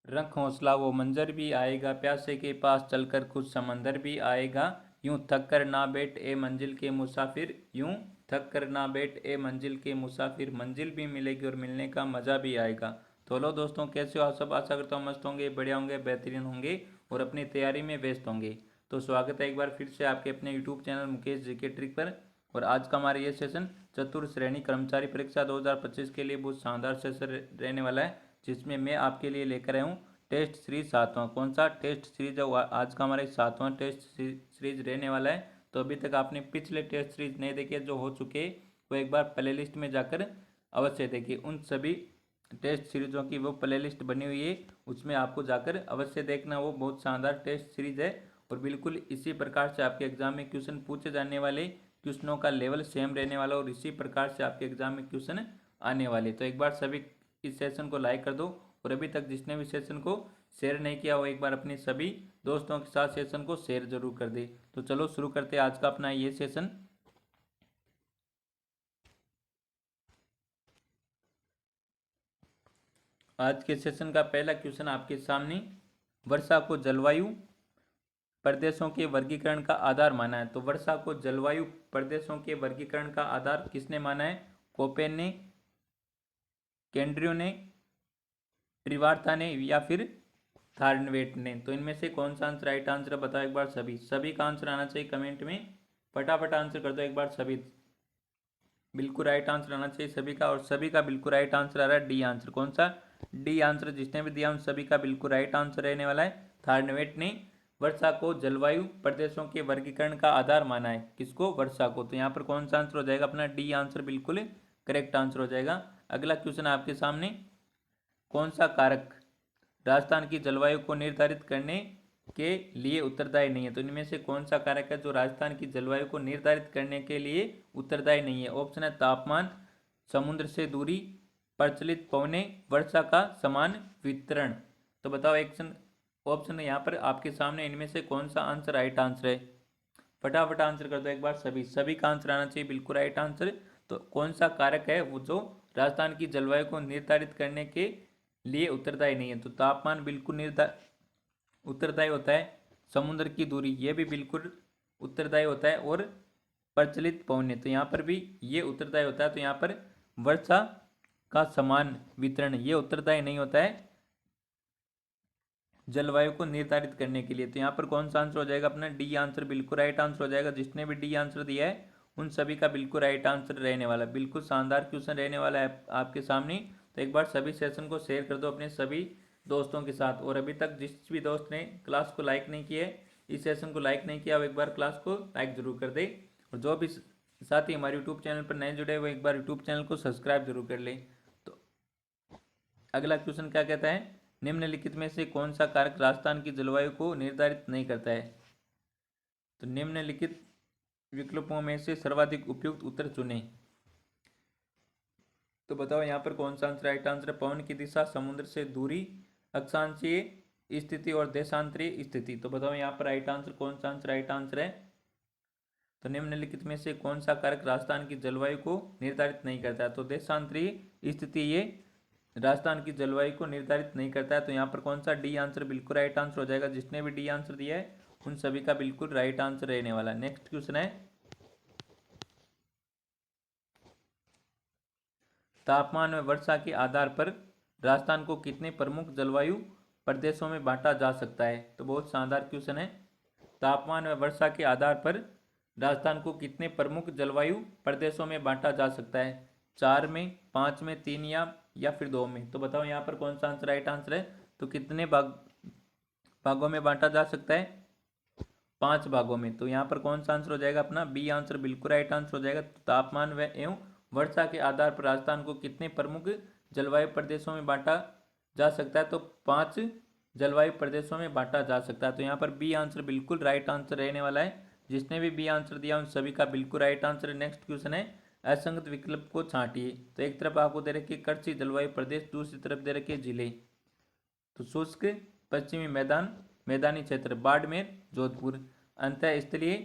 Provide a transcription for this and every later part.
रख हौसला वो मंजर भी आएगा, प्यासे के पास चलकर खुद समंदर भी आएगा। यूं थक कर ना बैठ ए मंजिल के मुसाफिर, यूं थक कर ना बैठ ए मंजिल के मुसाफिर, मंजिल भी मिलेगी और मिलने का मज़ा भी आएगा। तो लो दोस्तों, कैसे हो आप सब? आशा करता हूँ मस्त होंगे, बढ़िया होंगे, बेहतरीन होंगे और अपनी तैयारी में व्यस्त होंगे। तो स्वागत है एक बार फिर से आपके अपने YouTube channel Mukesh GK trick पर। और आज का हमारा ये सेशन चतुर्थ श्रेणी कर्मचारी परीक्षा 2025 के लिए बहुत शानदार सेशन रहने वाला है, जिसमें मैं आपके लिए लेकर आया हूँ टेस्ट सीरीज सातवां। कौन सा टेस्ट सीरीज है? आज का हमारा सातवां टेस्ट सीरीज रहने वाला है। तो अभी तक आपने पिछले टेस्ट सीरीज नहीं देखे जो हो चुके, वो एक बार प्ले लिस्ट में जाकर अवश्य देखिए। उन सभी टेस्ट सीरीजों की वो प्ले लिस्ट बनी हुई है, उसमें आपको जाकर अवश्य देखना। वो बहुत शानदार टेस्ट सीरीज है और बिल्कुल इसी प्रकार से आपके एग्जाम में क्वेश्चन पूछे जाने वाले, क्वेश्चनों का लेवल सेम रहने वाला और इसी प्रकार से आपके एग्जाम में क्वेश्चन आने वाले। तो एक बार सभी इस सेशन को लाइक कर दो और अभी तक जिसने भी सेशन को शेयर नहीं किया हो, एक बार अपने सभी दोस्तों के साथ सेशन को शेयर जरूर कर दे। तो चलो शुरू करते हैं आज का अपना ये सेशन। आज के सेशन का पहला क्वेश्चन आपके सामने, वर्षा को जलवायु प्रदेशों के वर्गीकरण का आधार माना है। तो वर्षा को जलवायु प्रदेशों के वर्गीकरण का आधार किसने माना है? कोपेन ने, केंड्रियो ने, ट्रिवार्था ने या फिर थार्नवेट ने? तो इनमें से कौन सा आंसर राइट आंसर बताओ एक बार सभी। सभी का आंसर आना चाहिए कमेंट में, फटाफट आंसर कर दो एक बार सभी। बिल्कुल राइट आंसर आना चाहिए सभी का, और सभी का बिल्कुल राइट आंसर आ रहा है डी आंसर। कौन सा? डी आंसर जिसने भी दिया उन सभी का बिल्कुल राइट आंसर रहने वाला है। थार्नवेट ने वर्षा को जलवायु प्रदेशों के वर्गीकरण का आधार माना है। किसको? वर्षा को। तो यहाँ पर कौन सा आंसर हो जाएगा अपना? डी आंसर बिल्कुल करेक्ट आंसर हो जाएगा। अगला क्वेश्चन आपके सामने, कौन सा कारक राजस्थान की जलवायु को निर्धारित करने के लिए उत्तरदायी नहीं है? तो इनमें से कौन सा कारक है जो राजस्थान की जलवायु को निर्धारित करने के लिए उत्तरदायी नहीं है? ऑप्शन है तापमान, समुद्र से दूरी, प्रचलित पवनें, वर्षा का समान वितरण। तो बताओ एक्शन ऑप्शन यहाँ पर आपके सामने, इनमें से कौन सा आंसर राइट आंसर है? फटाफट आंसर कर दो एक बार सभी। सभी का आंसर आना चाहिए बिल्कुल राइट आंसर। तो कौन सा कारक है वो जो राजस्थान की जलवायु को निर्धारित करने के लिए उत्तरदायी नहीं है? तो तापमान बिल्कुल उत्तरदायी होता है। समुद्र की दूरी ये भी बिल्कुल उत्तरदायी होता है। और प्रचलित पवनें, तो यहाँ पर भी ये उत्तरदायी होता है। तो यहाँ पर वर्षा का समान वितरण ये उत्तरदायी नहीं होता है जलवायु को निर्धारित करने के लिए। तो यहाँ पर कौन सा आंसर हो जाएगा अपना? डी आंसर बिल्कुल राइट आंसर हो जाएगा। जिसने भी डी आंसर दिया है उन सभी का बिल्कुल राइट आंसर रहने वाला है। बिल्कुल शानदार क्वेश्चन रहने वाला है आपके सामने। तो एक बार सभी सेशन को शेयर कर दो अपने सभी दोस्तों के साथ। और अभी तक जिस भी दोस्त ने क्लास को लाइक नहीं किया है, इस सेशन को लाइक नहीं किया, वो एक बार क्लास को लाइक जरूर कर दे। और जो भी साथ ही हमारे यूट्यूब चैनल पर नए जुड़े, वो एक बार यूट्यूब चैनल को सब्सक्राइब जरूर कर ले। तो अगला क्वेश्चन क्या कहता है, निम्नलिखित में से कौन सा कारक राजस्थान की जलवायु को निर्धारित नहीं करता है? तो निम्नलिखित विकल्पों में से सर्वाधिक उपयुक्त उत्तर चुनें। तो बताओ यहाँ पर कौन सा आंसर राइट आंसर है? पवन की दिशा, समुद्र से दूरी, अक्षांशीय स्थिति और देशांतरीय स्थिति। तो बताओ यहाँ पर राइट आंसर कौन सा आंसर राइट आंसर है? तो निम्नलिखित में से कौन सा कारक राजस्थान की जलवायु को निर्धारित नहीं करता है? तो देशांतरीय स्थिति ये राजस्थान की जलवायु को निर्धारित नहीं करता है। तो यहाँ पर कौन सा? डी आंसर बिल्कुल राइट आंसर हो जाएगा। जिसने भी डी आंसर दिया है उन सभी का बिल्कुल राइट आंसर रहने वाला है। नेक्स्ट क्वेश्चन है, तापमान व वर्षा के आधार पर राजस्थान को कितने प्रमुख जलवायु प्रदेशों में बांटा जा सकता है? तो बहुत शानदार क्वेश्चन है। तापमान व वर्षा के आधार पर राजस्थान को कितने प्रमुख जलवायु प्रदेशों में बांटा जा सकता है? 4 में, 5 में, 3 या फिर 2 में? तो बताओ यहाँ पर कौन सा आंसर राइट आंसर है? तो कितने भागों में बांटा जा सकता है? 5 भागों में। तो यहाँ पर कौन सा आंसर हो जाएगा अपना? बी आंसर बिल्कुल राइट आंसर हो जाएगा। तो तापमान व एवं वर्षा के आधार पर राजस्थान को कितने प्रमुख जलवायु प्रदेशों में बांटा जा सकता है? तो 5 जलवायु प्रदेशों में बांटा जा सकता है। तो यहाँ पर बी आंसर बिल्कुल राइट आंसर रहने वाला है। जिसने भी बी आंसर दिया उन सभी का बिल्कुल राइट आंसर है। नेक्स्ट क्वेश्चन है, असंगत विकल्प को छांटिए। तो एक तरफ आपको दे रखी कृषि जलवायु प्रदेश, दूसरी तरफ दे रखे जिले। तो शुष्क पश्चिमी मैदान, मैदानी क्षेत्र बाड़मेर, जोधपुर, अंतःस्थलीय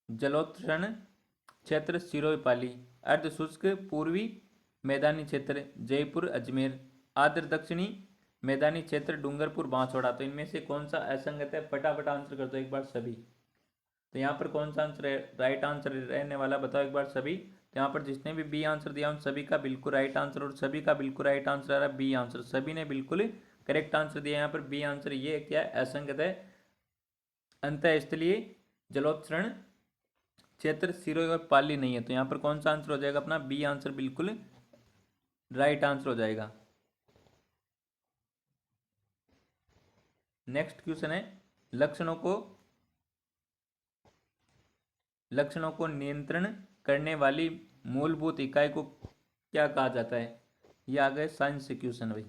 जलोत्सर्ण क्षेत्र सिरोही-पाली, अर्ध शुष्क पूर्वी मैदानी क्षेत्र जयपुर, अजमेर, आर्द्र दक्षिणी मैदानी क्षेत्र डूंगरपुर बांसवाड़ा। तो इनमें से कौन सा असंगत है, फटाफट आंसर कर दो एक बार सभी। तो यहाँ पर कौन सा आंसर राइट आंसर रहने वाला, बताओ एक बार सभी। तो यहाँ पर जिसने भी बी आंसर दिया उन सभी का बिल्कुल राइट आंसर, और सभी का बिल्कुल राइट आंसर आ रहा है बी आंसर, सभी ने बिल्कुल करेक्ट आंसर दिया। यहाँ पर बी आंसर ये क्या है, असंगत है। अंतःस्थलीय जलोत्सर्जन क्षेत्र सिरोही और पाली नहीं है। तो यहाँ पर कौन सा आंसर हो जाएगा अपना, बी आंसर बिल्कुल राइट आंसर हो जाएगा। नेक्स्ट क्वेश्चन है, लक्षणों को नियंत्रण करने वाली मूलभूत इकाई को क्या कहा जाता है। ये आ गए साइंस से क्वेश्चन भाई।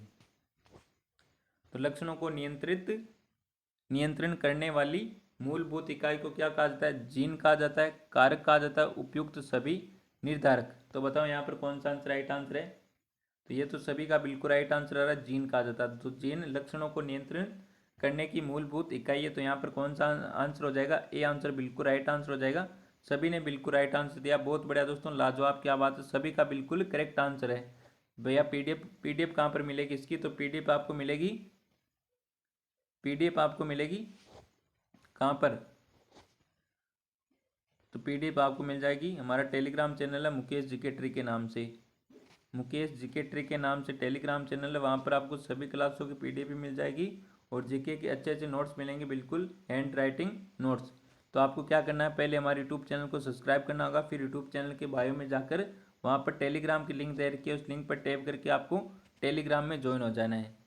तो लक्षणों को नियंत्रण करने वाली मूलभूत इकाई को क्या कहा जाता है, जीन कहा जाता है, कारक कहा जाता है, उपयुक्त सभी, निर्धारक। तो बताओ यहाँ पर कौन सा आंसर राइट आंसर है। तो ये तो सभी का बिल्कुल राइट आंसर आ रहा है, जीन कहा जाता है। तो जीन लक्षणों को नियंत्रण करने की मूलभूत इकाई है। तो यहाँ पर कौन सा आंसर हो जाएगा, ए आंसर बिल्कुल राइट आंसर हो जाएगा। सभी ने बिल्कुल राइट आंसर दिया, बहुत बढ़िया दोस्तों, लाजवाब, क्या बात है, सभी का बिल्कुल करेक्ट आंसर है। भैया पीडीएफ कहाँ पर मिलेगी इसकी, तो पीडीएफ आपको मिलेगी कहाँ पर, तो पीडीएफ आपको मिल जाएगी, हमारा टेलीग्राम चैनल है मुकेश जीके ट्री के नाम से, मुकेश जीके ट्री के नाम से टेलीग्राम चैनल है। वहाँ पर आपको सभी क्लासों की पीडीएफ भी मिल जाएगी और जीके के अच्छे अच्छे नोट्स मिलेंगे, बिल्कुल हैंड राइटिंग नोट्स। तो आपको क्या करना है, पहले हमारे यूट्यूब चैनल को सब्सक्राइब करना होगा, फिर यूट्यूब चैनल के बायो में जाकर वहाँ पर टेलीग्राम की लिंक दे रखी है, उस लिंक पर टैप करके आपको टेलीग्राम में ज्वाइन हो जाना है।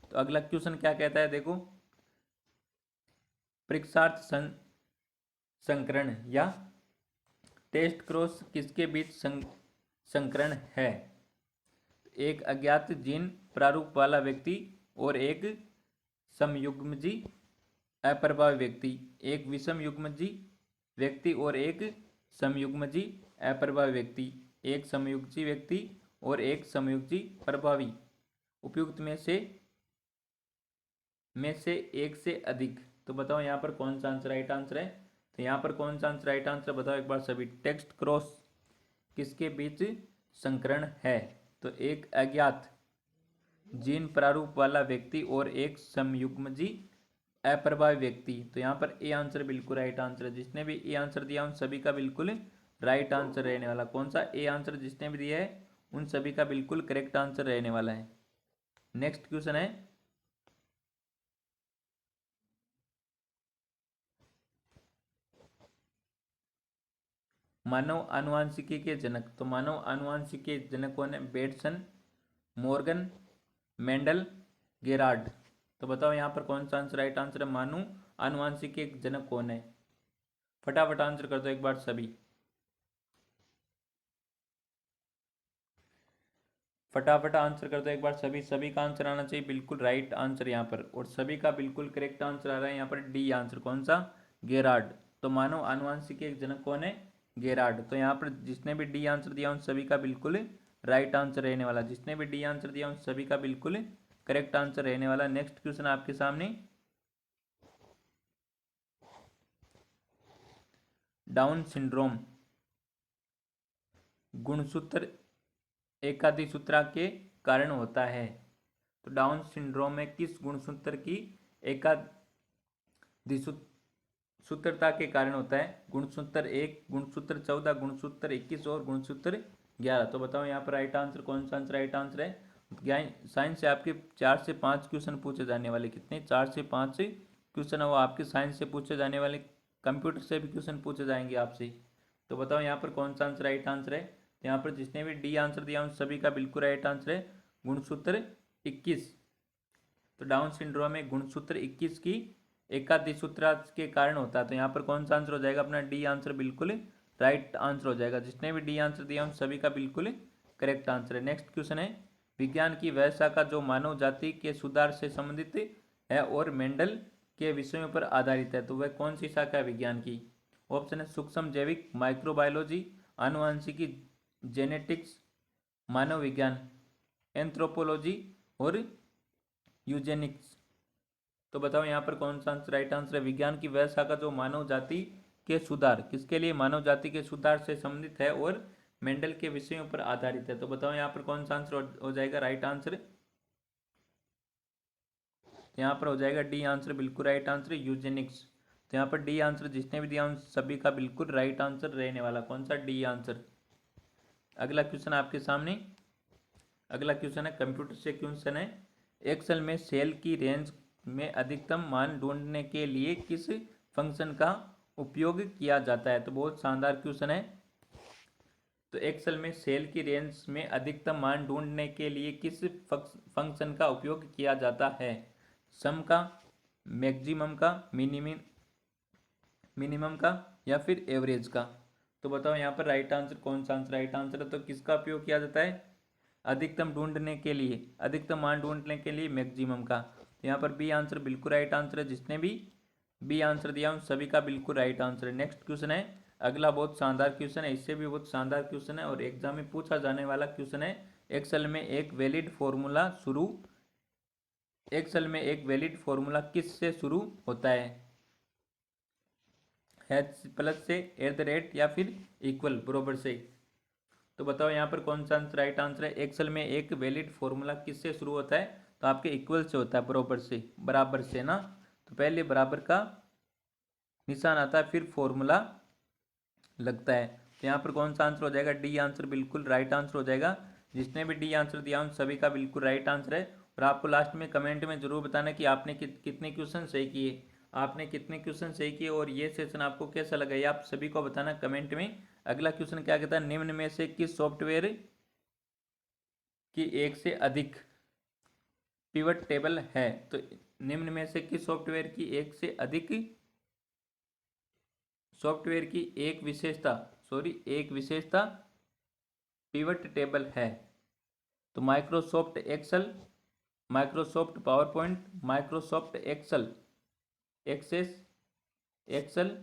तो अगला क्वेश्चन क्या कहता है, देखो, परीक्षार्थ संकरण या टेस्ट क्रॉस किसके बीच संकरण है। एक अज्ञात जीन प्रारूप वाला व्यक्ति और एक समयुग्मजी अप्रभावी व्यक्ति, एक विषम युग्मजी व्यक्ति और एक समयुग्मजी अप्रभावी व्यक्ति, एक समयुग्जी व्यक्ति और एक समयुग्जी प्रभावी, उपयुक्त में से एक से अधिक। तो बताओ यहाँ पर कौन सा आंसर राइट आंसर है। तो यहाँ पर कौन सा आंसर राइट आंसर बताओ एक बार सभी। टेक्स्ट क्रॉस किसके बीच संकरण है, तो एक अज्ञात जीन प्रारूप वाला व्यक्ति और एक समयुग्मजी अप्रभावी व्यक्ति। तो यहाँ पर ए आंसर बिल्कुल राइट आंसर है, जिसने भी ए आंसर दिया उन सभी का बिल्कुल राइट आंसर रहने वाला। कौन सा ए आंसर जिसने भी दिया है उन सभी का बिल्कुल करेक्ट आंसर रहने वाला है। नेक्स्ट क्वेश्चन है, मानव आनुवांशिकी के जनक। तो मानव आनुवांशिकी के जनक कौन है, बेटसन, मॉर्गन, मेंडल, गेरार्ड। तो बताओ यहाँ पर कौन सा आंसर राइट आंसर है, मानव आनुवांशिकी के जनक कौन है, फटाफट आंसर कर दो एक बार सभी, फटाफट आंसर कर दो एक बार सभी, सभी का आंसर आना चाहिए बिल्कुल राइट आंसर यहाँ पर, और सभी का बिल्कुल करेक्ट आंसर आ रहा है यहाँ पर डी आंसर, कौन सा, गेरार्ड। तो मानव आनुवांशिकी के जनक कौन है, गेरार्ड। तो यहाँ पर जिसने भी डी आंसर दिया उन सभी का बिल्कुल राइट आंसर रहने वाला, जिसने भी डी आंसर दिया उन सभी का बिल्कुल करेक्ट आंसर रहने वाला। नेक्स्ट क्वेश्चन आपके सामने, डाउन सिंड्रोम गुणसूत्र एकाधिसूत्रा के कारण होता है। तो डाउन सिंड्रोम में किस गुणसूत्र की एकाधिसूत्रता के कारण होता है, गुणसूत्र 1, गुणसूत्र 14, गुणसूत्र 21 और गुणसूत्र 11। तो बताओ यहाँ पर राइट आंसर कौन सा आंसर राइट आंसर है। साइंस से आपके 4 से 5 क्वेश्चन पूछे जाने वाले, कितने, 4 से 5 क्वेश्चन है वो आपके साइंस से पूछे जाने वाले, कंप्यूटर से भी क्वेश्चन पूछे जाएंगे आपसे। तो बताओ यहाँ पर कौन सा आंसर राइट आंसर है। तो यहाँ पर जिसने भी डी आंसर दिया उन सभी का बिल्कुल राइट आंसर है गुणसूत्र 21। तो डाउन सिंड्रोम में गुणसूत्र 21 की एकाधिसूत्रा के कारण होता है। तो यहाँ पर कौन सा आंसर हो जाएगा अपना, डी आंसर बिल्कुल राइट आंसर हो जाएगा, जिसने भी डी आंसर दिया उन सभी का बिल्कुल करेक्ट आंसर है। नेक्स्ट क्वेश्चन है, विज्ञान की वह शाखा जो मानव जाति के सुधार से संबंधित है और मेंडल के विषयों पर आधारित है, तो वह कौन सी शाखा है विज्ञान की। ऑप्शन है सूक्ष्म जैविक, माइक्रोबायोलॉजी, आनुवांशिकी, जेनेटिक्स, मानव विज्ञान, एंथ्रोपोलॉजी और यूजेनिक्स। तो बताओ यहाँ पर कौन सा आंसर राइट आंसर है, विज्ञान की वह शाखा जो मानव जाति के सुधार, किसके लिए, मानव जाति के सुधार से संबंधित है और मेंडल के विषयों पर आधारित है। तो बताओ यहाँ पर कौन सा आंसर हो जाएगा राइट आंसर। तो यहाँ पर हो जाएगा डी आंसर बिल्कुल राइट आंसर यूजेनिक्स। तो यहाँ पर डी आंसर जिसने भी दिया उन सभी का बिल्कुल राइट आंसर रहने वाला कौन सा, डी आंसर। अगला क्वेश्चन आपके सामने, अगला क्वेश्चन है कंप्यूटर से क्वेश्चन है, एक्सेल में सेल की रेंज में अधिकतम मान ढूंढने के लिए किस फंक्शन का उपयोग किया जाता है। तो बहुत शानदार क्वेश्चन है। तो एक्सेल में सेल की रेंज में अधिकतम मान ढूंढने के लिए किस फंक्शन का उपयोग किया जाता है, सम का, मैक्सिमम का, मिनिमम का, या फिर एवरेज का। तो बताओ यहाँ पर राइट आंसर कौन सा आंसर राइट आंसर है। तो किसका उपयोग किया जाता है अधिकतम ढूंढने के लिए, अधिकतम मान ढूंढने के लिए मैक्सिमम का। तो यहाँ पर बी आंसर बिल्कुल राइट आंसर है। जिसने भी बी आंसर दिया उन सभी का बिल्कुल राइट आंसर है। नेक्स्ट क्वेश्चन है, अगला बहुत शानदार क्वेश्चन है, इससे भी बहुत शानदार क्वेश्चन है और एग्जाम में पूछा जाने वाला क्वेश्चन है। एक्सेल में एक वैलिड फॉर्मूला शुरू, एक्सेल में एक वैलिड फॉर्मूला किस से शुरू होता है, हैश प्लस से, एट द रेट, या फिर इक्वल बराबर से। तो बताओ यहाँ पर कौन सा आंसर राइट आंसर है। एक्सेल में एक वैलिड फॉर्मूला किससे शुरू होता है, तो आपके इक्वल से होता है, बराबर से, बराबर से ना। तो पहले बराबर का निशान आता है फिर फॉर्मूला लगता है। तो यहाँ पर कौन सा आंसर हो जाएगा, डी आंसर बिल्कुल राइट आंसर हो जाएगा। जिसने भी डी आंसर दिया उन सभी का बिल्कुल राइट आंसर है। और आपको लास्ट में कमेंट में जरूर बताना कि आपने कितने क्वेश्चन सही किए, आपने कितने क्वेश्चन सही किए और ये सेशन आपको कैसा लगा, ये आप सभी को बताना कमेंट में। अगला क्वेश्चन क्या कहता है, निम्न में से किस सॉफ्टवेयर की एक से अधिक पिवट टेबल है। तो निम्न में से किस सॉफ्टवेयर की एक से अधिक सॉफ्टवेयर की एक विशेषता पिवट टेबल है। तो Microsoft Excel, Microsoft PowerPoint, Microsoft Access Excel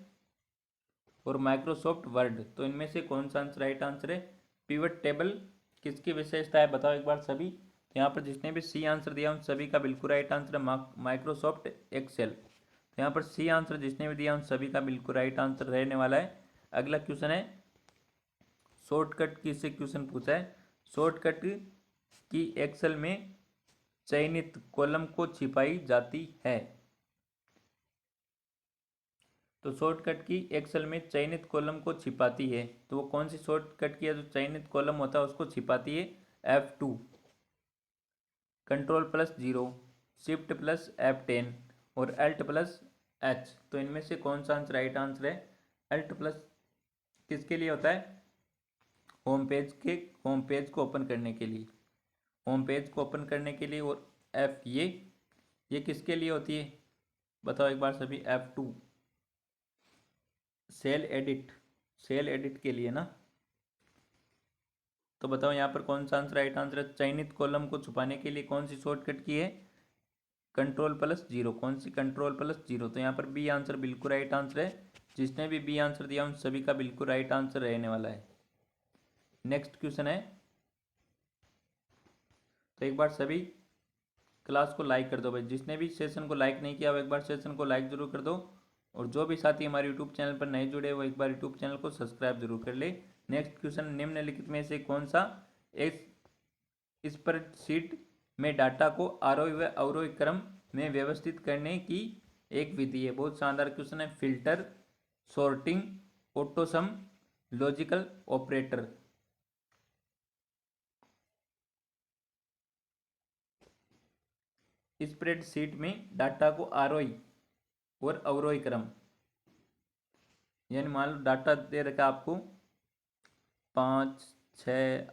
और माइक्रोसॉफ्ट वर्ड। तो इनमें से कौन सा आंसर राइट आंसर है, पिवट टेबल किसकी विशेषता है, बताओ एक बार सभी। तो यहाँ पर जिसने भी सी आंसर दिया उन सभी का बिल्कुल राइट आंसर है माइक्रोसॉफ्ट एक्सेल। तो यहाँ पर सी आंसर जिसने भी दिया उन सभी का बिल्कुल राइट आंसर रहने वाला है। अगला क्वेश्चन है, शॉर्टकट की से क्वेश्चन पूछा है, शॉर्टकट की एक्सेल में चयनित कॉलम को छिपाई जाती है। तो शॉर्टकट की एक्सेल में चयनित कॉलम को छिपाती है, तो वो कौन सी शॉर्टकट की है जो चयनित कॉलम होता है उसको छिपाती है, F2, control plus 0, shift plus F10 और अल्ट प्लस H। तो इनमें से कौन सा आंसर राइट आंसर है, अल्ट प्लस किसके लिए होता है, होम पेज को ओपन करने के लिए, होम पेज को ओपन करने के लिए, और F ये किसके लिए होती है, बताओ एक बार सभी। F2 सेल एडिट के लिए ना। तो बताओ यहाँ पर कौन सा आंसर राइट आंसर है, चयनित कॉलम को छुपाने के लिए कौन सी शॉर्टकट की है, कंट्रोल प्लस 0। कौन सी, कंट्रोल प्लस 0। तो यहाँ पर बी आंसर बिल्कुल राइट आंसर है। जिसने भी बी आंसर दिया उन सभी का बिल्कुल राइट आंसर रहने वाला है। नेक्स्ट क्वेश्चन है, तो एक बार सभी क्लास को लाइक कर दो भाई, जिसने भी सेशन को लाइक नहीं किया वो एक बार सेशन को लाइक जरूर कर दो। और जो भी साथी हमारे यूट्यूब चैनल पर नहीं जुड़े वो एक बार यूट्यूब चैनल को सब्सक्राइब जरूर कर ले। नेक्स्ट क्वेश्चन, निम्नलिखित में से कौन सा एक स्प्रेडशीट में डाटा को आरोही व अवरोही क्रम में व्यवस्थित करने की एक विधि है। बहुत शानदार क्वेश्चन है, filter, sorting, AutoSum, logical operator. Spreadsheet में डाटा को आरोही और अवरोही क्रम, यानी मान लो डाटा दे रखा है आपको 5, 6,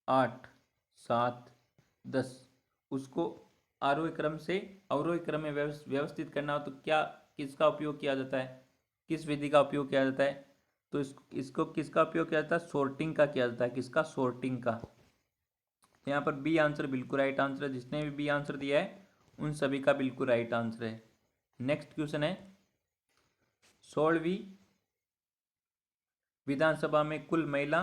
8, 7, 10, उसको आरोही क्रम से अवरोही क्रम में व्यवस्थित करना हो तो क्या, किसका उपयोग किया जाता है, किस विधि का उपयोग किया जाता है। तो इसको किसका उपयोग किया जाता है, सॉर्टिंग का किया जाता है। किसका, सॉर्टिंग का। तो यहाँ पर बी आंसर बिल्कुल राइट आंसर है। जिसने भी बी आंसर दिया है उन सभी का बिल्कुल राइट आंसर है। नेक्स्ट क्वेश्चन है, 16वीं विधानसभा में कुल महिला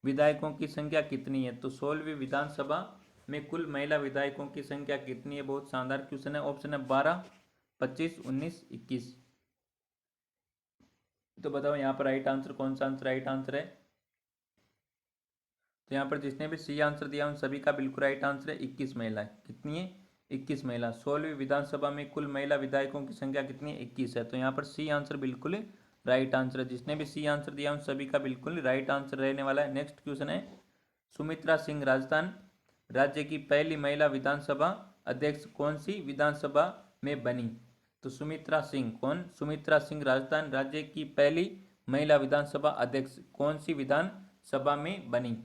विधायकों की संख्या कितनी है। तो 16वीं विधानसभा में कुल महिला विधायकों की संख्या कितनी है। बहुत शानदार क्वेश्चन है। ऑप्शन है 12, 25, 19, 21। तो बताओ यहाँ पर राइट आंसर कौन सा आंसर राइट आंसर है। तो यहाँ पर जिसने भी सी आंसर दिया उन सभी का बिल्कुल राइट आंसर है, 21 महिलाएं। कितनी है, 21 महिला। 16वीं विधानसभा में कुल महिला विधायकों की संख्या कितनी है? 21 है। तो यहाँ पर सी आंसर बिल्कुल राइट आंसर है। जिसने भी सी आंसर दिया उन सभी का बिल्कुल राइट आंसर रहने वाला है। नेक्स्ट क्वेश्चन है, सुमित्रा सिंह राजस्थान राज्य की पहली महिला विधानसभा अध्यक्ष कौन सी विधानसभा में बनी? तो सुमित्रा सिंह कौन? सुमित्रा सिंह राजस्थान राज्य की पहली महिला विधानसभा अध्यक्ष कौन सी विधानसभा में बनी?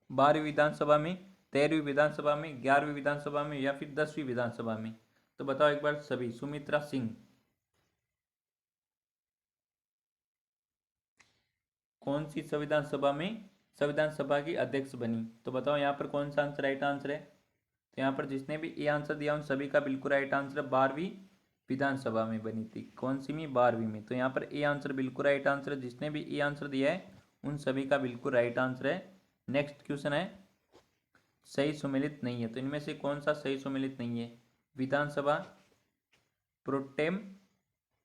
12वीं विधानसभा में, 13वीं विधानसभा में, 11वीं विधानसभा में या फिर 10वीं विधानसभा में? तो बताओ एक बार सभी। सुमित्रा सिंह कौन सी संविधान सभा में संविधान सभा की अध्यक्ष बनी? तो बताओ यहाँ पर कौन सा आंसर राइट आंसर है? तो यहाँ पर जिसने भी ए आंसर दिया उन सभी का बिल्कुल राइट आंसर है। 12वीं विधानसभा में बनी थी। कौन सी में? 12वीं में। तो यहाँ पर ए आंसर बिल्कुल राइट आंसर है। जिसने भी ए आंसर दिया है उन सभी का बिल्कुल राइट आंसर है। नेक्स्ट क्वेश्चन है, सही सुमेलित नहीं है। तो इनमें से कौन सा सही सुमेलित नहीं है? विधानसभा प्रोटेम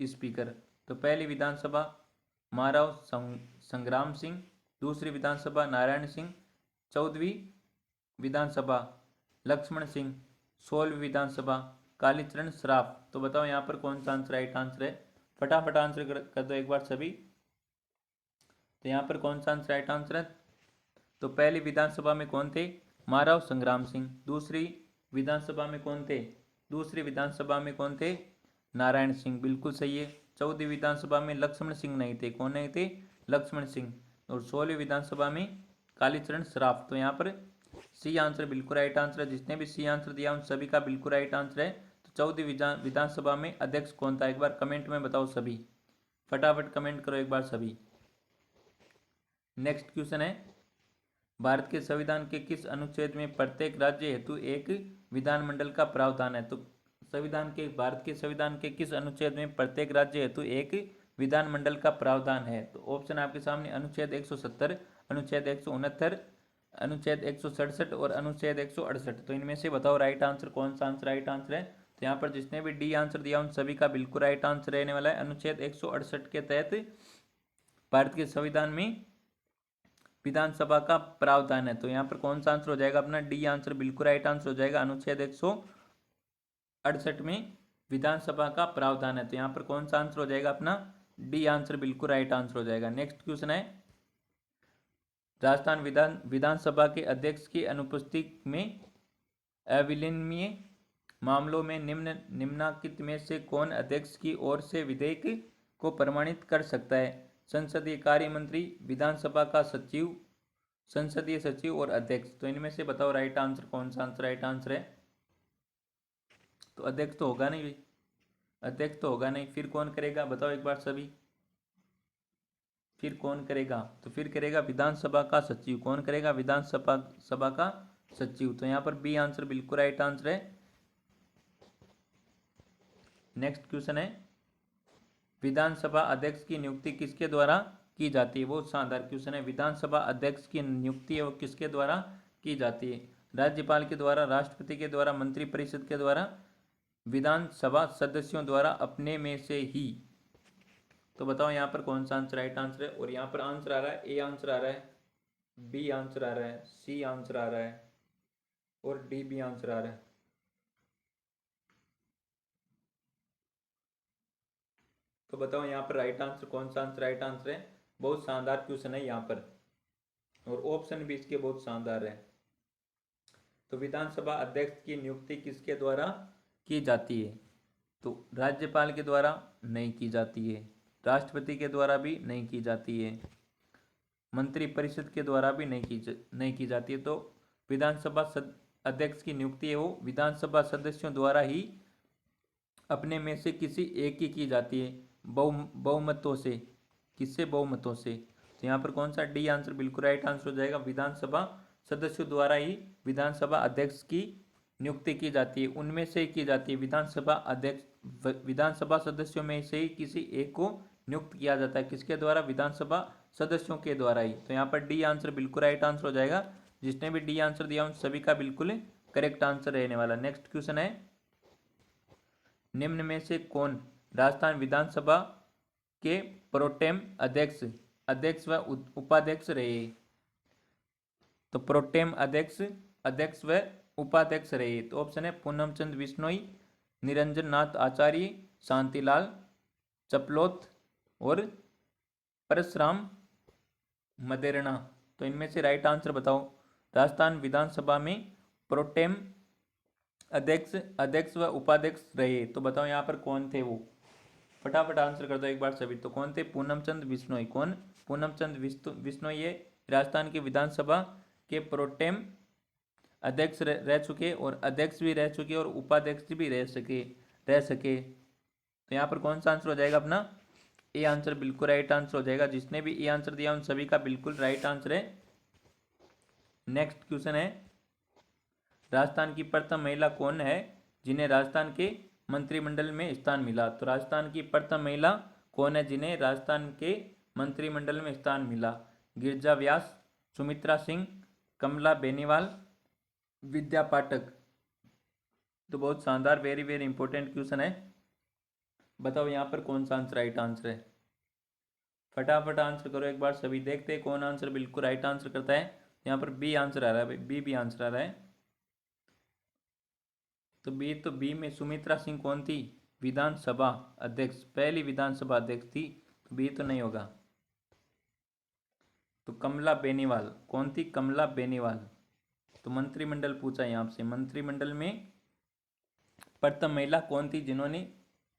स्पीकर। तो पहली विधानसभा महाराव संग्राम सिंह, दूसरी विधानसभा नारायण सिंह, 14वीं विधानसभा लक्ष्मण सिंह, 16वीं विधानसभा कालीचरण श्राफ। तो बताओ यहाँ पर कौन सा आंसर राइट आंसर है? फटाफट आंसर कर दो एक बार सभी। तो यहाँ पर कौन सा आंसर राइट आंसर है? तो पहली विधानसभा में कौन थे? महाराव संग्राम सिंह। दूसरी विधानसभा में कौन थे? दूसरी विधानसभा में कौन थे? नारायण सिंह। बिल्कुल सही है। 14वीं विधानसभा में लक्ष्मण सिंह नहीं थे। कौन नहीं थे? लक्ष्मण सिंह। और 16वीं विधानसभा में कालीचरण श्राफ। तो यहाँ पर सी आंसर बिल्कुल राइट आंसर है। जिसने भी सी आंसर दिया उन सभी का बिल्कुल राइट आंसर है। तो 14वीं विधानसभा में अध्यक्ष कौन था? एक बार कमेंट में बताओ सभी। फटाफट कमेंट करो एक बार सभी। नेक्स्ट क्वेश्चन है, भारत के संविधान के किस अनुच्छेद में प्रत्येक राज्य हेतु एक विधानमंडल का प्रावधान है? तो भारत के संविधान के किस अनुच्छेद में प्रत्येक राज्य हेतु एक विधानमंडल का प्रावधान है? तो ऑप्शन आपके सामने अनुच्छेद 170, अनुच्छेद 169, अनुच्छेद 167 और अनुच्छेद 168। तो इनमें से बताओ राइट आंसर कौन सा आंसर राइट आंसर है? तो यहाँ पर जिसने भी डी आंसर दिया उन सभी का बिल्कुल राइट आंसर रहने वाला है। अनुच्छेद 168 के तहत भारत के संविधान में विधानसभा का प्रावधान है। तो यहाँ पर कौन सा आंसर हो जाएगा अपना? डी आंसर बिल्कुल राइट आंसर हो जाएगा। अनुच्छेद 168 में विधानसभा का प्रावधान है। तो यहाँ पर कौन सा आंसर हो जाएगा अपना? डी आंसर बिल्कुल राइट आंसर हो जाएगा। नेक्स्ट क्वेश्चन है, राजस्थान विधानसभा के अध्यक्ष की अनुपस्थिति में अविलंबनीय मामलों में निम्नलिखित में से कौन अध्यक्ष की ओर से विधेयक को प्रमाणित कर सकता है? संसदीय कार्य मंत्री, विधानसभा का सचिव, संसदीय सचिव और अध्यक्ष। तो इनमें से बताओ राइट आंसर कौन सा आंसर राइट आंसर है? तो अध्यक्ष तो होगा नहीं, अध्यक्ष तो होगा नहीं। फिर कौन करेगा बताओ एक बार सभी। फिर कौन करेगा? तो फिर करेगा विधानसभा का सचिव। कौन करेगा? विधानसभा का सचिव। तो यहाँ पर बी आंसर बिल्कुल राइट आंसर है। नेक्स्ट क्वेश्चन है, विधानसभा अध्यक्ष की नियुक्ति किसके द्वारा की जाती है? बहुत शानदार क्वेश्चन है। विधानसभा अध्यक्ष की नियुक्ति है वो किसके द्वारा की जाती है? राज्यपाल के द्वारा, राष्ट्रपति के द्वारा, मंत्रिपरिषद के द्वारा, विधानसभा सदस्यों द्वारा, अपने में से ही? तो बताओ यहाँ पर कौन सा आंसर राइट आंसर है? और यहाँ पर आंसर आ रहा है, ए आंसर आ रहा है, बी आंसर आ रहा है, सी आंसर आ रहा है और डी भी आंसर आ रहा है। तो बताओ यहाँ पर राइट आंसर कौन सा आंसर राइट आंसर है? बहुत शानदार क्वेश्चन है यहाँ पर और ऑप्शन भी इसके बहुत शानदार है। तो विधानसभा अध्यक्ष की नियुक्ति किसके द्वारा की जाती है? तो राज्यपाल के द्वारा नहीं की जाती है, राष्ट्रपति के द्वारा भी नहीं की जाती है, मंत्रिपरिषद के द्वारा भी नहीं की जाती है। तो विधानसभा अध्यक्ष की नियुक्ति है वो विधानसभा सदस्यों द्वारा ही अपने में से किसी एक की जाती है, बहुमतों से। किससे? बहुमतों से। तो यहाँ पर कौन सा? डी आंसर बिल्कुल राइट आंसर हो जाएगा। विधानसभा सदस्यों द्वारा ही विधानसभा अध्यक्ष की नियुक्ति की जाती है, उनमें से ही की जाती है। विधानसभा अध्यक्ष विधानसभा सदस्यों में से ही किसी एक को नियुक्त किया जाता है। किसके द्वारा? विधानसभा सदस्यों के द्वारा ही। तो यहाँ पर डी आंसर बिल्कुल राइट आंसर हो जाएगा। जिसने भी डी आंसर दिया उन सभी का बिल्कुल करेक्ट आंसर रहने वाला। नेक्स्ट क्वेश्चन है, निम्न में से कौन राजस्थान विधानसभा के प्रोटेम अध्यक्ष व उपाध्यक्ष रहे? तो प्रोटेम अध्यक्ष व उपाध्यक्ष रहे? तो ऑप्शन है पूनम चंद बिश्नोई, निरंजन नाथ आचार्य, शांतिलाल चपलोत और परशुराम मदेरणा। तो इनमें से राइट आंसर बताओ। राजस्थान विधानसभा में प्रोटेम अध्यक्ष व उपाध्यक्ष रहे, तो बताओ यहाँ पर कौन थे वो? फटाफट आंसर कर दो एक बार सभी। तो कौन थे? पूनम चंद बिश्नोई। कौन? पूनम चंद बिश्नोई ये राजस्थान की विधानसभा के प्रोटेम अध्यक्ष रह चुके और अध्यक्ष भी रह चुके और उपाध्यक्ष भी रह सके। तो यहाँ पर कौन सा आंसर हो जाएगा अपना? ए आंसर बिल्कुल राइट आंसर हो जाएगा। जिसने भी ए आंसर दिया उन सभी का बिल्कुल राइट आंसर है। नेक्स्ट क्वेश्चन है, राजस्थान की प्रथम महिला कौन है जिन्हें राजस्थान के मंत्रिमंडल में स्थान मिला? तो राजस्थान की प्रथम महिला कौन है जिन्हें राजस्थान के मंत्रिमंडल में स्थान मिला? गिरिजा व्यास, सुमित्रा सिंह, कमला बेनीवाल, विद्या पाठक। तो बहुत शानदार, वेरी वेरी इंपॉर्टेंट क्वेश्चन है। बताओ यहाँ पर कौन सा आंसर राइट आंसर है? फटाफट आंसर करो एक बार सभी। देखते हैं कौन आंसर बिल्कुल राइट आंसर करता है। यहाँ पर बी आंसर आ रहा है भाई, बी भी आंसर आ रहा है। तो बी में सुमित्रा सिंह कौन थी? विधानसभा अध्यक्ष, पहली विधानसभा अध्यक्ष थी। तो बी तो नहीं होगा। तो कमला बेनीवाल कौन थी? कमला बेनीवाल। तो मंत्रिमंडल पूछा है आपसे, मंत्रिमंडल में प्रथम महिला कौन थी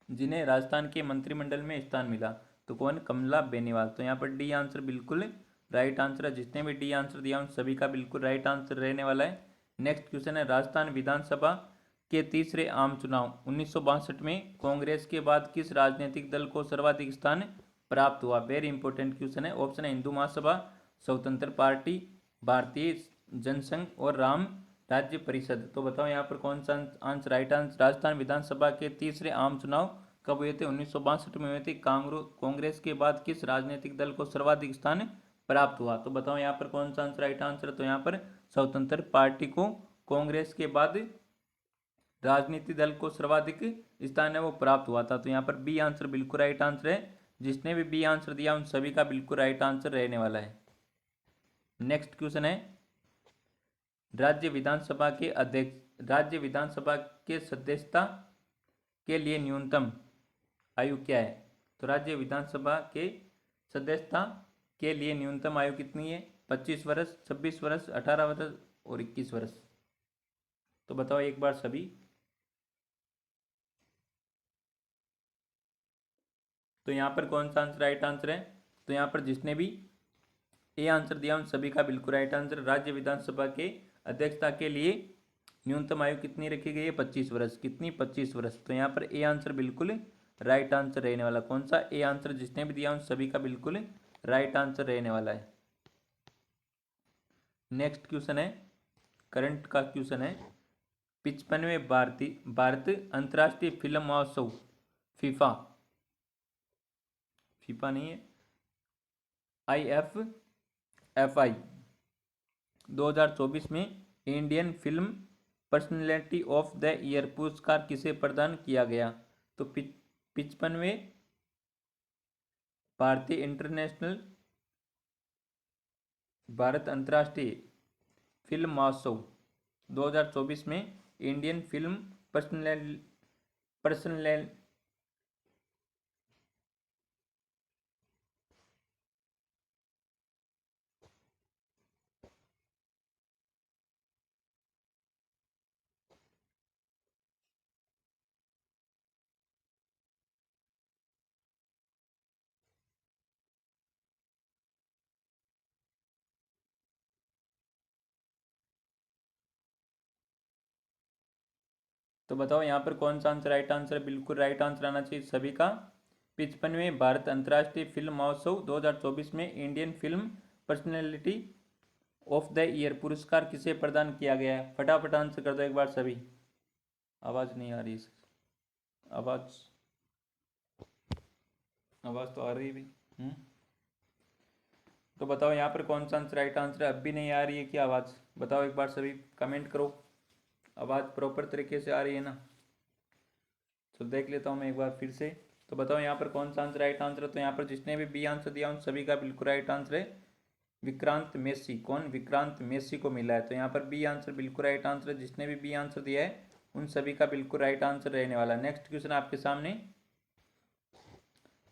जिन्हें राजस्थान के मंत्रिमंडल में स्थान मिला? तो कौन? कमला बेनीवाल। तो यहाँ पर डी आंसर बिल्कुल राइट आंसर है। जिसने भी डी आंसर दिया उन सभी का बिल्कुल राइट आंसर रहने वाला है। नेक्स्ट क्वेश्चन है, राजस्थान विधानसभा के तीसरे आम चुनाव 1962 में कांग्रेस के बाद किस राजनीतिक दल को सर्वाधिक स्थान प्राप्त हुआ? वेरी इंपॉर्टेंट क्वेश्चन है। ऑप्शन है हिंदू महासभा, स्वतंत्र पार्टी, भारतीय जनसंघ और राम राज्य परिषद। तो बताओ यहाँ पर कौन सा आंसर राइट आंसर? राजस्थान विधानसभा के तीसरे आम चुनाव कब हुए थे? 1962 में हुए थे। कांग्रेस के बाद किस राजनीतिक दल को सर्वाधिक स्थान प्राप्त हुआ? तो बताओ यहाँ पर कौन सा आंसर राइट आंसर? तो यहाँ पर स्वतंत्र पार्टी को कांग्रेस के बाद राजनीतिक दल को सर्वाधिक स्थान है वो प्राप्त हुआ था। तो यहाँ पर बी आंसर बिल्कुल राइट आंसर है। जिसने भी बी आंसर दिया उन सभी का बिल्कुल राइट आंसर रहने वाला है। नेक्स्ट क्वेश्चन है, राज्य विधानसभा के सदस्यता के लिए न्यूनतम आयु क्या है? तो राज्य विधानसभा के सदस्यता के लिए न्यूनतम आयु कितनी है? 25 वर्ष, 26 वर्ष, 18 वर्ष और 21 वर्ष। तो बताओ एक बार सभी। तो यहाँ पर कौन सा आंसर राइट आंसर है? तो यहाँ पर जिसने भी ए आंसर दिया उन सभी का बिल्कुल राइट आंसर। राज्य विधानसभा के अध्यक्षता के लिए न्यूनतम आयु कितनी रखी गई है? 25 वर्ष। कितनी? 25 वर्ष। तो यहाँ पर ए आंसर बिल्कुल राइट आंसर रहने वाला। कौन सा? A answer. जिसने भी दिया उन सभी का बिल्कुल राइट आंसर रहने वाला है। नेक्स्ट क्वेश्चन है, करंट का क्वेश्चन है, 55वें भारत अंतर्राष्ट्रीय फिल्म महोत्सव फीफा नहीं है, IFFI 2024 में Indian film personality of the year पुरस्कार किसे प्रदान किया गया? तो 55वें भारत अंतर्राष्ट्रीय फिल्म महोत्सव 2024 में इंडियन फिल्म पर्सनैलिटी तो बताओ यहाँ पर कौन सा आंसर राइट आंसर है? बिल्कुल राइट आंसर आना चाहिए सभी का। 55वें भारत अंतर्राष्ट्रीय फिल्म महोत्सव 2024 में Indian film personality of the year पुरस्कार किसे प्रदान किया गया है? फटाफट आंसर कर दो एक बार सभी। आवाज़ नहीं आ रही, आवाज़ तो आ रही है भी। तो बताओ यहाँ पर कौन सा आंसर राइट आंसर है? अब भी नहीं आ रही है क्या आवाज़? बताओ एक बार सभी, कमेंट करो। आवाज़ प्रॉपर तरीके से आ रही है ना? तो देख लेता हूँ मैं एक बार फिर से। तो बताओ यहाँ पर कौन सा आंसर राइट आंसर है? तो यहाँ पर जिसने भी बी आंसर दिया उन सभी का बिल्कुल राइट आंसर है। विक्रांत मेसी। कौन? विक्रांत मेसी को मिला है। तो यहाँ पर बी आंसर बिल्कुल राइट आंसर है। जिसने भी बी आंसर दिया है उन सभी का बिल्कुल राइट आंसर रहने वाला। नेक्स्ट क्वेश्चन आपके सामने।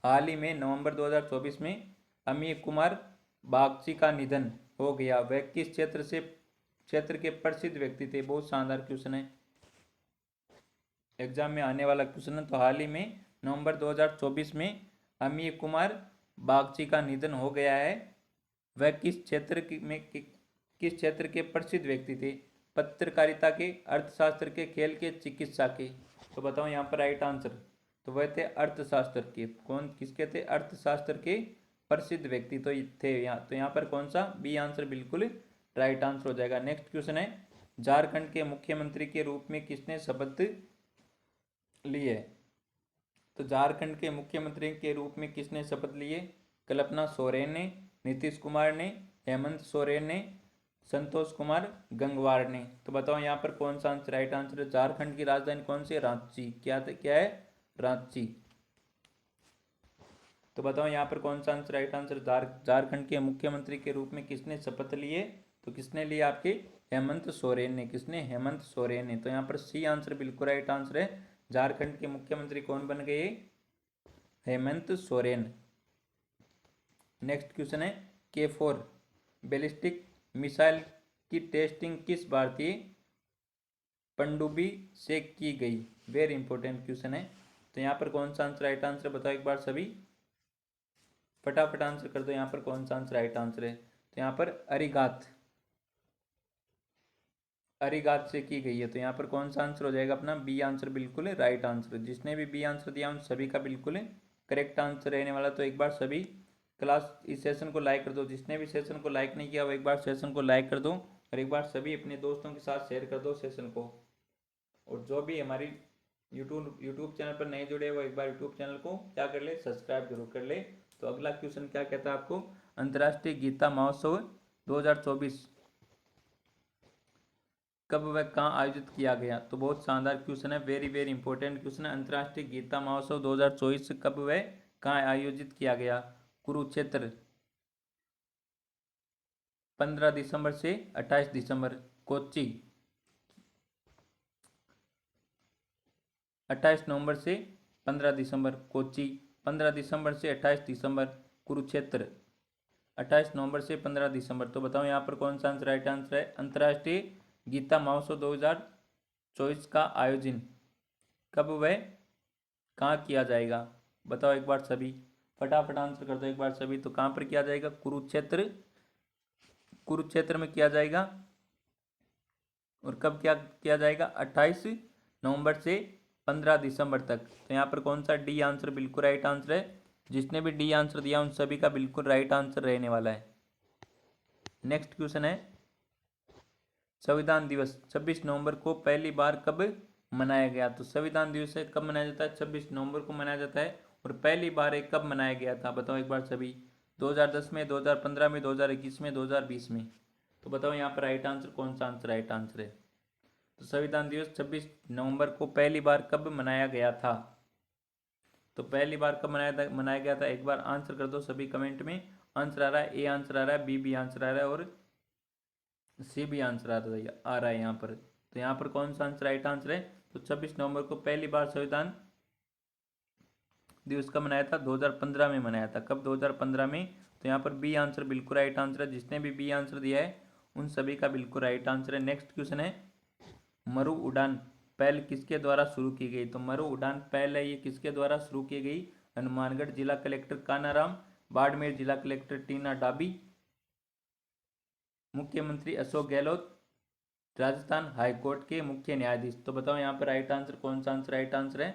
हाल ही में नवंबर 2024 में अमीय कुमार बागची का निधन हो गया। वह किस क्षेत्र के प्रसिद्ध व्यक्ति थे? बहुत शानदार क्वेश्चन है, एग्जाम में आने वाला क्वेश्चन है। तो हाल ही में नवंबर 2024 में अमीय कुमार बागची का निधन हो गया है। वह किस क्षेत्र के प्रसिद्ध व्यक्ति थे? पत्रकारिता के, अर्थशास्त्र के, खेल के, चिकित्सा के? तो बताओ यहाँ पर राइट आंसर। तो वह थे अर्थशास्त्र के। कौन किसके थे? अर्थशास्त्र के प्रसिद्ध व्यक्ति तो थे यहाँ। तो यहाँ पर कौन सा? बी आंसर बिल्कुल राइट आंसर हो जाएगा। नेक्स्ट क्वेश्चन है, झारखंड के मुख्यमंत्री के रूप में किसने शपथ ली है? तो झारखंड के मुख्यमंत्री के रूप में किसने शपथ ली है? कल्पना सोरेन ने, नीतीश कुमार ने, हेमंत सोरेन ने, संतोष कुमार गंगवार ने? तो बताओ यहाँ पर कौन सा आंसर राइट आंसर है? झारखंड की राजधानी कौन सी है? रांची। क्या है? रांची। तो बताओ यहाँ पर कौन सा आंसर राइट आंसर? झारखंड के मुख्यमंत्री के रूप में किसने शपथ लिए? तो किसने लिया? आपके हेमंत सोरेन ने। किसने? हेमंत सोरेन ने। तो यहाँ पर सी आंसर बिल्कुल राइट आंसर है। झारखंड के मुख्यमंत्री कौन बन गए? हेमंत सोरेन। नेक्स्ट क्वेश्चन है, K4 बैलिस्टिक मिसाइल की टेस्टिंग किस भारतीय पनडुब्बी से की गई? वेरी इंपॉर्टेंट क्वेश्चन है। तो यहाँ पर कौन सा आंसर राइट आंसर बताओ एक बार सभी, फटाफट आंसर कर दो। यहाँ पर कौन सा आंसर राइट आंसर है? तो यहाँ पर अरिगात से की गई है। तो यहाँ पर कौन सा आंसर हो जाएगा अपना? बी आंसर बिल्कुल राइट आंसर। जिसने भी बी आंसर दिया उन सभी का बिल्कुल करेक्ट आंसर रहने वाला। तो एक बार सभी क्लास इस सेशन को लाइक कर दो। जिसने भी सेशन को लाइक नहीं किया वो एक बार सेशन को लाइक कर दो, और एक बार सभी अपने दोस्तों के साथ शेयर कर दो सेशन को। और जो भी हमारी यूट्यूब चैनल पर नए जुड़े वो एक बार यूट्यूब चैनल को क्या कर ले? सब्सक्राइब जरूर कर ले। तो अगला क्वेश्चन क्या कहता है आपको? अंतर्राष्ट्रीय गीता महोत्सव 2024 कब व कहाँ आयोजित किया गया? तो बहुत शानदार क्वेश्चन है, वेरी वेरी इंपॉर्टेंट क्वेश्चन है। अंतर्राष्ट्रीय गीता महोत्सव 2024 कब व कहाँ आयोजित किया गया? कुरुक्षेत्र, 15 दिसंबर से 28 दिसंबर। कोच्चि, 28 नवंबर से 15 दिसंबर। कोच्चि, 15 दिसंबर से 28 दिसंबर। कुरुक्षेत्र, 28 नवंबर से 15 दिसंबर। तो बताओ यहाँ पर कौन सा आंसर राइट आंसर है? अंतर्राष्ट्रीय गीता महोत्सव 2024 का आयोजन कब व कहाँ किया जाएगा? बताओ एक बार सभी, फटाफट आंसर कर दो एक बार सभी। तो कहाँ पर किया जाएगा? कुरुक्षेत्र में किया जाएगा। और कब क्या किया जाएगा? 28 नवंबर से 15 दिसंबर तक। तो यहाँ पर कौन सा? डी आंसर बिल्कुल राइट आंसर है। जिसने भी डी आंसर दिया उन सभी का बिल्कुल राइट आंसर रहने वाला है। नेक्स्ट क्वेश्चन है, संविधान दिवस 26 नवंबर को पहली बार कब मनाया गया? तो संविधान दिवस कब मनाया जाता है? 26 नवंबर को मनाया जाता है। और पहली बार एक कब मनाया गया था? बताओ एक बार सभी। 2010 में, 2015 में, 2021 में, 2020 में? तो बताओ यहाँ पर राइट आंसर कौन सा आंसर राइट आंसर है? तो संविधान दिवस 26 नवंबर को पहली बार कब मनाया गया था? तो पहली बार कब मनाया गया था? एक बार आंसर कर दो सभी कमेंट में। आंसर आ रहा है, ए आंसर आ रहा है, बी भी आंसर आ रहा है, और सी भी आंसर आ रहा है यहाँ पर। तो यहाँ पर कौन सा आंसर राइट आंसर है? तो 26 नवंबर को पहली बार संविधान दिवस कब मनाया था? 2015 में मनाया था। कब? 2015 में। तो यहाँ पर बी आंसर बिल्कुल राइट आंसर है। जिसने भी बी आंसर दिया है उन सभी का बिल्कुल राइट आंसर है। नेक्स्ट क्वेश्चन है, मरु उड़ान पहल किसके द्वारा शुरू की गई? तो मरु उड़ान पहल है ये किसके द्वारा शुरू की गई? हनुमानगढ़ जिला कलेक्टर कानाराम, बाड़मेर जिला कलेक्टर टीना डाबी, मुख्यमंत्री अशोक गहलोत, राजस्थान हाईकोर्ट के मुख्य न्यायाधीश? तो बताओ यहाँ पर राइट आंसर कौन सा आंसर राइट आंसर है?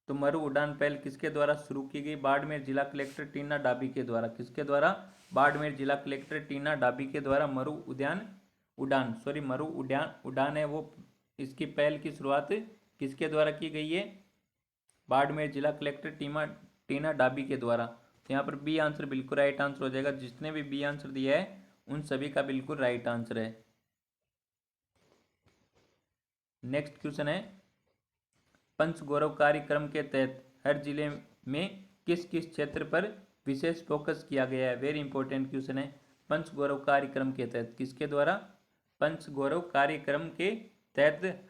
तो मरु उड़ान पहल किसके द्वारा शुरू की गई? बाड़मेर जिला कलेक्टर टीना डाबी के द्वारा। किसके द्वारा? बाड़मेर जिला कलेक्टर टीना डाबी के द्वारा मरु उड़ान है वो, इसकी पहल की शुरुआत किसके द्वारा की गई है? बाड़मेर जिला कलेक्टर टीना डाबी के द्वारा। तो यहाँ पर बी आंसर बिल्कुल राइट आंसर हो जाएगा। जिसने भी बी आंसर दिया है उन सभी का बिल्कुल राइट आंसर है। नेक्स्ट क्वेश्चन है, पंचगौरव कार्यक्रम के तहत हर जिले में किस किस क्षेत्र पर विशेष फोकस किया गया है? वेरी इंपॉर्टेंट क्वेश्चन है। पंच गौरव कार्यक्रम के तहत, किसके द्वारा? पंच गौरव कार्यक्रम के तहत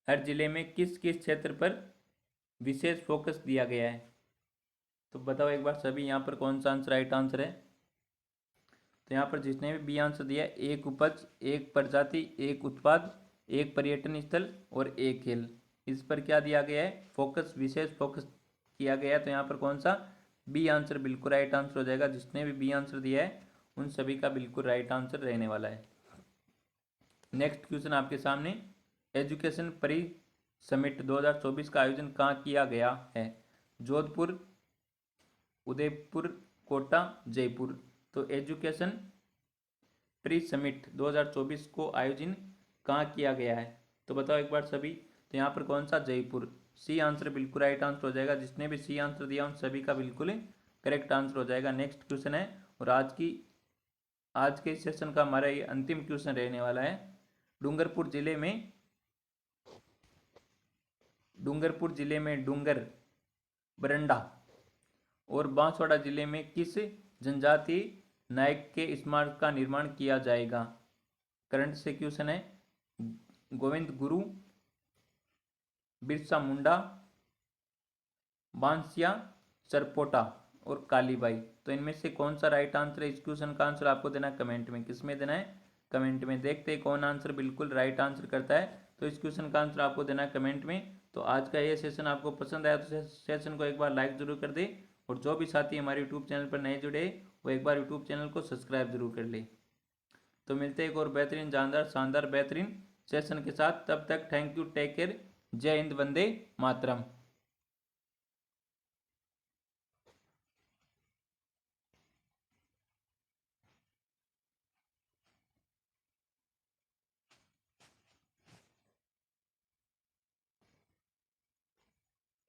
हर जिले में किस किस क्षेत्र पर विशेष फोकस दिया गया है? तो बताओ एक बार सभी यहाँ पर कौन सा आंसर राइट आंसर है? तो यहाँ पर जिसने भी बी आंसर दिया, एक उपज, एक प्रजाति, एक उत्पाद, एक पर्यटन स्थल और एक खेल, इस पर क्या दिया गया है? फोकस, विशेष फोकस किया गया है। तो यहाँ पर कौन सा? बी आंसर बिल्कुल राइट आंसर हो जाएगा। जिसने भी बी आंसर दिया है उन सभी का बिल्कुल राइट आंसर रहने वाला है। नेक्स्ट क्वेश्चन आपके सामने, एजुकेशन परी समिट 2024 का आयोजन कहाँ किया गया है? जोधपुर, उदयपुर, कोटा, जयपुर। तो एजुकेशन प्री समिट 2024 को आयोजन कहाँ किया गया है? तो बताओ एक बार सभी। तो यहाँ पर कौन सा? जयपुर। सी आंसर बिल्कुल राइट आंसर हो जाएगा। जिसने भी सी आंसर दिया उन सभी का बिल्कुल करेक्ट आंसर हो जाएगा। नेक्स्ट क्वेश्चन है, और आज के सेशन का हमारा ये अंतिम क्वेश्चन रहने वाला है। डूंगरपुर जिले में डूंगर, बरंडा और बांसवाड़ा जिले में किस जनजाति नायक के स्मारक का निर्माण किया जाएगा? करंट से क्वेश्चन है। गोविंद गुरु, बिरसा मुंडा, बांसिया, सरपोटा और कालीबाई। तो इनमें से कौन सा राइट आंसर है? इस क्वेश्चन का आंसर आपको देना है कमेंट में। किस में देना है? कमेंट में। देखते हैं कौन आंसर बिल्कुल राइट आंसर करता है। तो इस क्वेश्चन का आंसर आपको देना है कमेंट में। तो आज का ये सेशन आपको पसंद आया तो सेशन को एक बार लाइक जरूर कर दे, और जो भी साथी हमारे यूट्यूब चैनल पर नए जुड़े वो एक बार यूट्यूब चैनल को सब्सक्राइब जरूर कर ले। तो मिलते हैं एक और बेहतरीन, जानदार, शानदार, बेहतरीन सेशन के साथ। तब तक थैंक यू, टेक केयर, जय हिंद, वंदे मातरम।